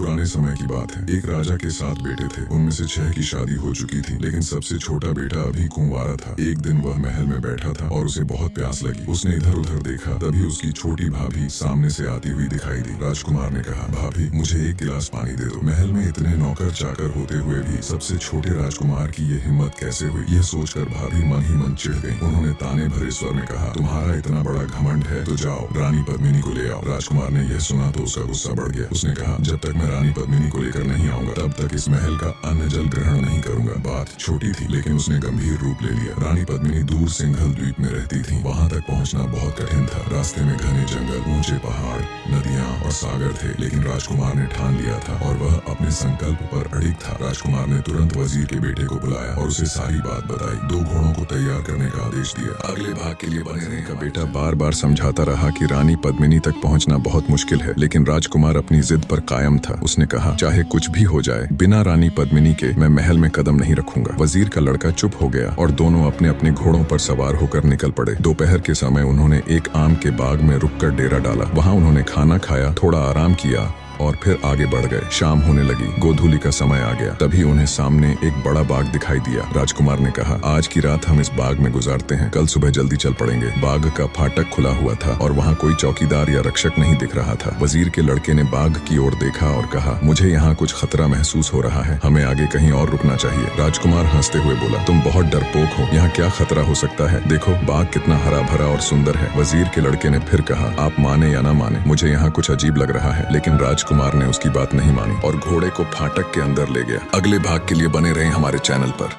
पुराने समय की बात है। एक राजा के 7 बेटे थे। उनमें से 6 की शादी हो चुकी थी, लेकिन सबसे छोटा बेटा अभी कुंवारा था। एक दिन वह महल में बैठा था और उसे बहुत प्यास लगी। उसने इधर उधर देखा, तभी उसकी छोटी भाभी सामने से आती हुई दिखाई दी। राजकुमार ने कहा, भाभी मुझे एक गिलास पानी दे दो। महल में इतने नौकर चाकर होते हुए भी सबसे छोटे राजकुमार की ये हिम्मत कैसे हुई? यह सोचकर भाभी मन ही मन चिढ़ गई। उन्होंने ताने भरे स्वर में कहा, तुम्हारा इतना बड़ा घमंड है तो जाओ रानी पद्मिनी को ले आओ। राजकुमार ने यह सुना तो उसका गुस्सा बढ़ गया। उसने कहा, जब तक मैं रानी पद्मिनी को लेकर नहीं आऊंगा तब तक इस महल का अन्न जल ग्रहण नहीं करूंगा। बात छोटी थी, लेकिन उसने गंभीर रूप ले लिया। रानी पद्मिनी दूर सिंघल द्वीप में रहती थी। वहां तक पहुंचना बहुत कठिन था। रास्ते में घने जंगल, ऊंचे पहाड़, नदियां और सागर थे, लेकिन राजकुमार ने ठान लिया था और वह अपने संकल्प पर अड़िग था। राजकुमार ने तुरंत वजीर के बेटे को बुलाया और उसे सारी बात बताई। 2 घोड़ों को तैयार करने का आदेश दिया। अगले भाग के लिए बने रहने का बेटा बार बार समझाता रहा कि रानी पद्मिनी तक पहुंचना बहुत मुश्किल है, लेकिन राजकुमार अपनी जिद पर कायम था। उसने कहा, चाहे कुछ भी हो जाए, बिना रानी पद्मिनी के मैं महल में कदम नहीं रखूंगा। वजीर का लड़का चुप हो गया और दोनों अपने अपने घोड़ों पर सवार होकर निकल पड़े। दोपहर के समय उन्होंने एक आम के बाग में रुककर डेरा डाला। वहां उन्होंने खाना खाया, थोड़ा आराम किया और फिर आगे बढ़ गए। शाम होने लगी, गोधूली का समय आ गया। तभी उन्हें सामने एक बड़ा बाग दिखाई दिया। राजकुमार ने कहा, आज की रात हम इस बाग में गुजारते हैं, कल सुबह जल्दी चल पड़ेंगे। बाग का फाटक खुला हुआ था और वहाँ कोई चौकीदार या रक्षक नहीं दिख रहा था। वजीर के लड़के ने बाग की ओर देखा और कहा, मुझे यहाँ कुछ खतरा महसूस हो रहा है, हमें आगे कहीं और रुकना चाहिए। राजकुमार हंसते हुए बोला, तुम बहुत डरपोक हो, यहाँ क्या खतरा हो सकता है? देखो बाग कितना हरा भरा और सुंदर है। वजीर के लड़के ने फिर कहा, आप माने या ना माने, मुझे यहाँ कुछ अजीब लग रहा है। लेकिन राजकुमार ने उसकी बात नहीं मानी और घोड़े को फाटक के अंदर ले गया। अगले भाग के लिए बने रहे हमारे चैनल पर।